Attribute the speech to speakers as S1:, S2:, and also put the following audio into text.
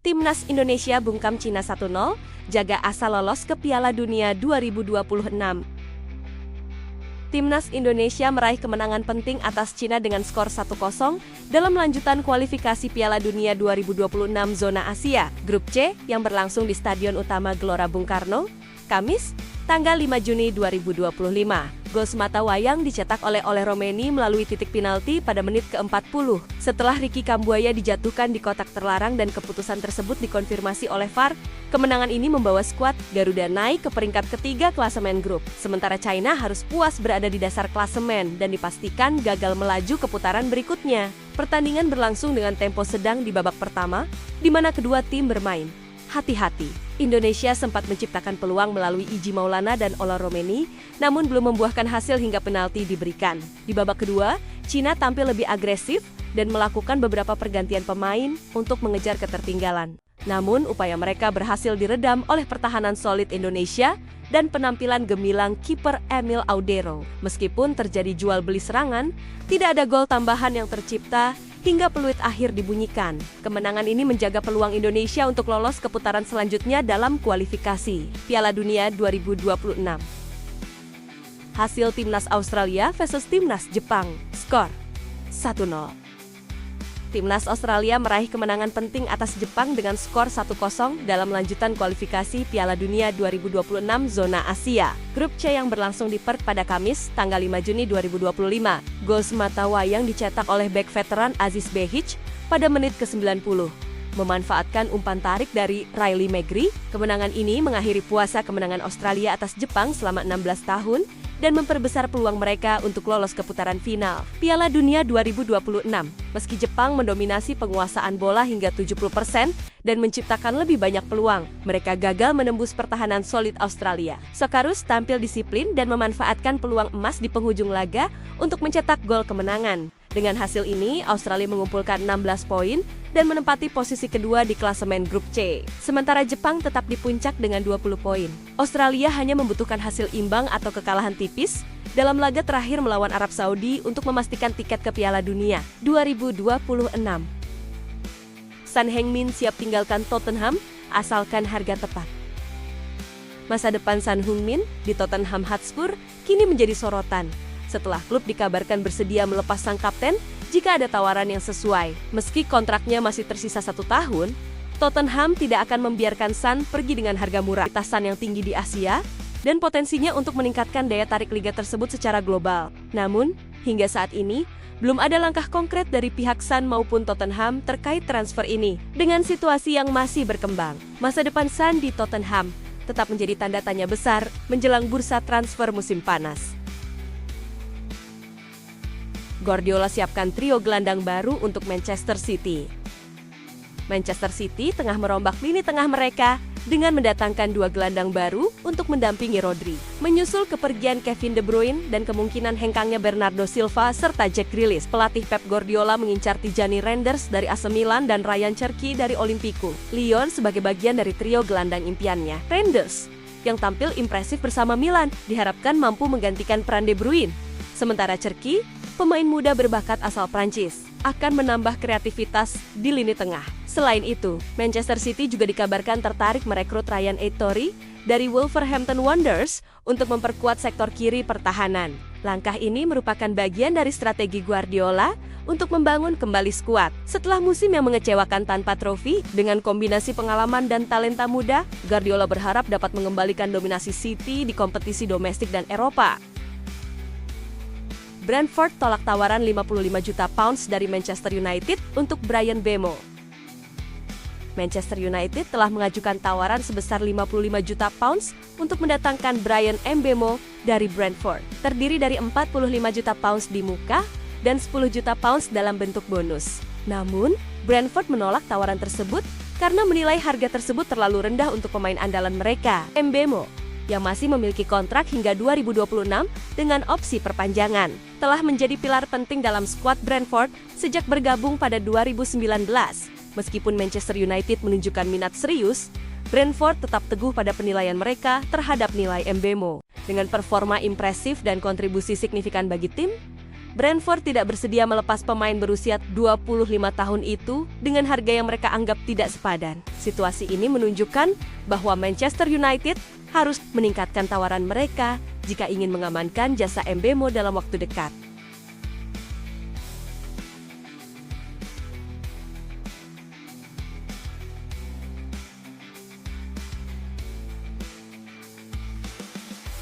S1: Timnas Indonesia bungkam Cina 1-0, jaga asa lolos ke Piala Dunia 2026. Timnas Indonesia meraih kemenangan penting atas Cina dengan skor 1-0 dalam lanjutan kualifikasi Piala Dunia 2026 zona Asia, Grup C yang berlangsung di Stadion Utama Gelora Bung Karno, Kamis, tanggal 5 Juni 2025. Gol sematawayang dicetak oleh Romeni melalui titik penalti pada menit ke-40. Setelah Ricky Kambuaya dijatuhkan di kotak terlarang dan keputusan tersebut dikonfirmasi oleh VAR, kemenangan ini membawa skuad Garuda naik ke peringkat ketiga klasemen grup. Sementara China harus puas berada di dasar klasemen dan dipastikan gagal melaju ke putaran berikutnya. Pertandingan berlangsung dengan tempo sedang di babak pertama, di mana kedua tim bermain hati-hati. Indonesia sempat menciptakan peluang melalui Iji Maulana dan Romeni, namun belum membuahkan hasil hingga penalti diberikan. Di babak kedua, Cina tampil lebih agresif dan melakukan beberapa pergantian pemain untuk mengejar ketertinggalan. Namun, upaya mereka berhasil diredam oleh pertahanan solid Indonesia dan penampilan gemilang kiper Emil Audero. Meskipun terjadi jual beli serangan, tidak ada gol tambahan yang tercipta hingga peluit akhir dibunyikan. Kemenangan ini menjaga peluang Indonesia untuk lolos ke putaran selanjutnya dalam kualifikasi Piala Dunia 2026. Hasil Timnas Australia versus Timnas Jepang, skor 1-0. Timnas Australia meraih kemenangan penting atas Jepang dengan skor 1-0 dalam lanjutan kualifikasi Piala Dunia 2026 zona Asia, Grup C yang berlangsung di Perth pada Kamis, tanggal 5 Juni 2025. Gol sematawayang dicetak oleh bek veteran Aziz Behich pada menit ke-90. Memanfaatkan umpan tarik dari Riley Meghri, kemenangan ini mengakhiri puasa kemenangan Australia atas Jepang selama 16 tahun dan memperbesar peluang mereka untuk lolos ke putaran final Piala Dunia 2026. Meski Jepang mendominasi penguasaan bola hingga 70% dan menciptakan lebih banyak peluang, mereka gagal menembus pertahanan solid Australia. Socceroos tampil disiplin dan memanfaatkan peluang emas di penghujung laga untuk mencetak gol kemenangan. Dengan hasil ini, Australia mengumpulkan 16 poin dan menempati posisi kedua di klasemen Grup C. Sementara Jepang tetap di puncak dengan 20 poin. Australia hanya membutuhkan hasil imbang atau kekalahan tipis dalam laga terakhir melawan Arab Saudi untuk memastikan tiket ke Piala Dunia 2026. Son Heung-min siap tinggalkan Tottenham asalkan harga tepat. Masa depan Son Heung-min di Tottenham Hotspur kini menjadi sorotan setelah klub dikabarkan bersedia melepas sang kapten jika ada tawaran yang sesuai. Meski kontraknya masih tersisa 1 tahun, Tottenham tidak akan membiarkan Son pergi dengan harga murah. Son yang tinggi di Asia dan potensinya untuk meningkatkan daya tarik liga tersebut secara global. Namun, hingga saat ini, belum ada langkah konkret dari pihak Son maupun Tottenham terkait transfer ini. Dengan situasi yang masih berkembang, masa depan Son di Tottenham tetap menjadi tanda tanya besar menjelang bursa transfer musim panas. Guardiola siapkan trio gelandang baru untuk Manchester City. Manchester City tengah merombak lini tengah mereka dengan mendatangkan 2 gelandang baru untuk mendampingi Rodri. Menyusul kepergian Kevin De Bruyne dan kemungkinan hengkangnya Bernardo Silva serta Jack Grealish, pelatih Pep Guardiola mengincar Tijani Reinders dari AC Milan dan Ryan Cherki dari Olympique Lyon sebagai bagian dari trio gelandang impiannya. Reinders, yang tampil impresif bersama Milan, diharapkan mampu menggantikan peran De Bruyne. Sementara Cherki, pemain muda berbakat asal Prancis, akan menambah kreativitas di lini tengah. Selain itu, Manchester City juga dikabarkan tertarik merekrut Ryan Aitori dari Wolverhampton Wanderers untuk memperkuat sektor kiri pertahanan. Langkah ini merupakan bagian dari strategi Guardiola untuk membangun kembali skuad. Setelah musim yang mengecewakan tanpa trofi, dengan kombinasi pengalaman dan talenta muda, Guardiola berharap dapat mengembalikan dominasi City di kompetisi domestik dan Eropa. Brentford tolak tawaran 55 juta pounds dari Manchester United untuk Bryan Mbeumo. Manchester United telah mengajukan tawaran sebesar 55 juta pounds untuk mendatangkan Bryan Mbeumo dari Brentford, terdiri dari 45 juta pounds di muka dan 10 juta pounds dalam bentuk bonus. Namun, Brentford menolak tawaran tersebut karena menilai harga tersebut terlalu rendah untuk pemain andalan mereka. Mbeumo, yang masih memiliki kontrak hingga 2026 dengan opsi perpanjangan, telah menjadi pilar penting dalam skuad Brentford sejak bergabung pada 2019. Meskipun Manchester United menunjukkan minat serius, Brentford tetap teguh pada penilaian mereka terhadap nilai Mbeumo. Dengan performa impresif dan kontribusi signifikan bagi tim, Brentford tidak bersedia melepas pemain berusia 25 tahun itu dengan harga yang mereka anggap tidak sepadan. Situasi ini menunjukkan bahwa Manchester United harus meningkatkan tawaran mereka jika ingin mengamankan jasa Mbeumo dalam waktu dekat.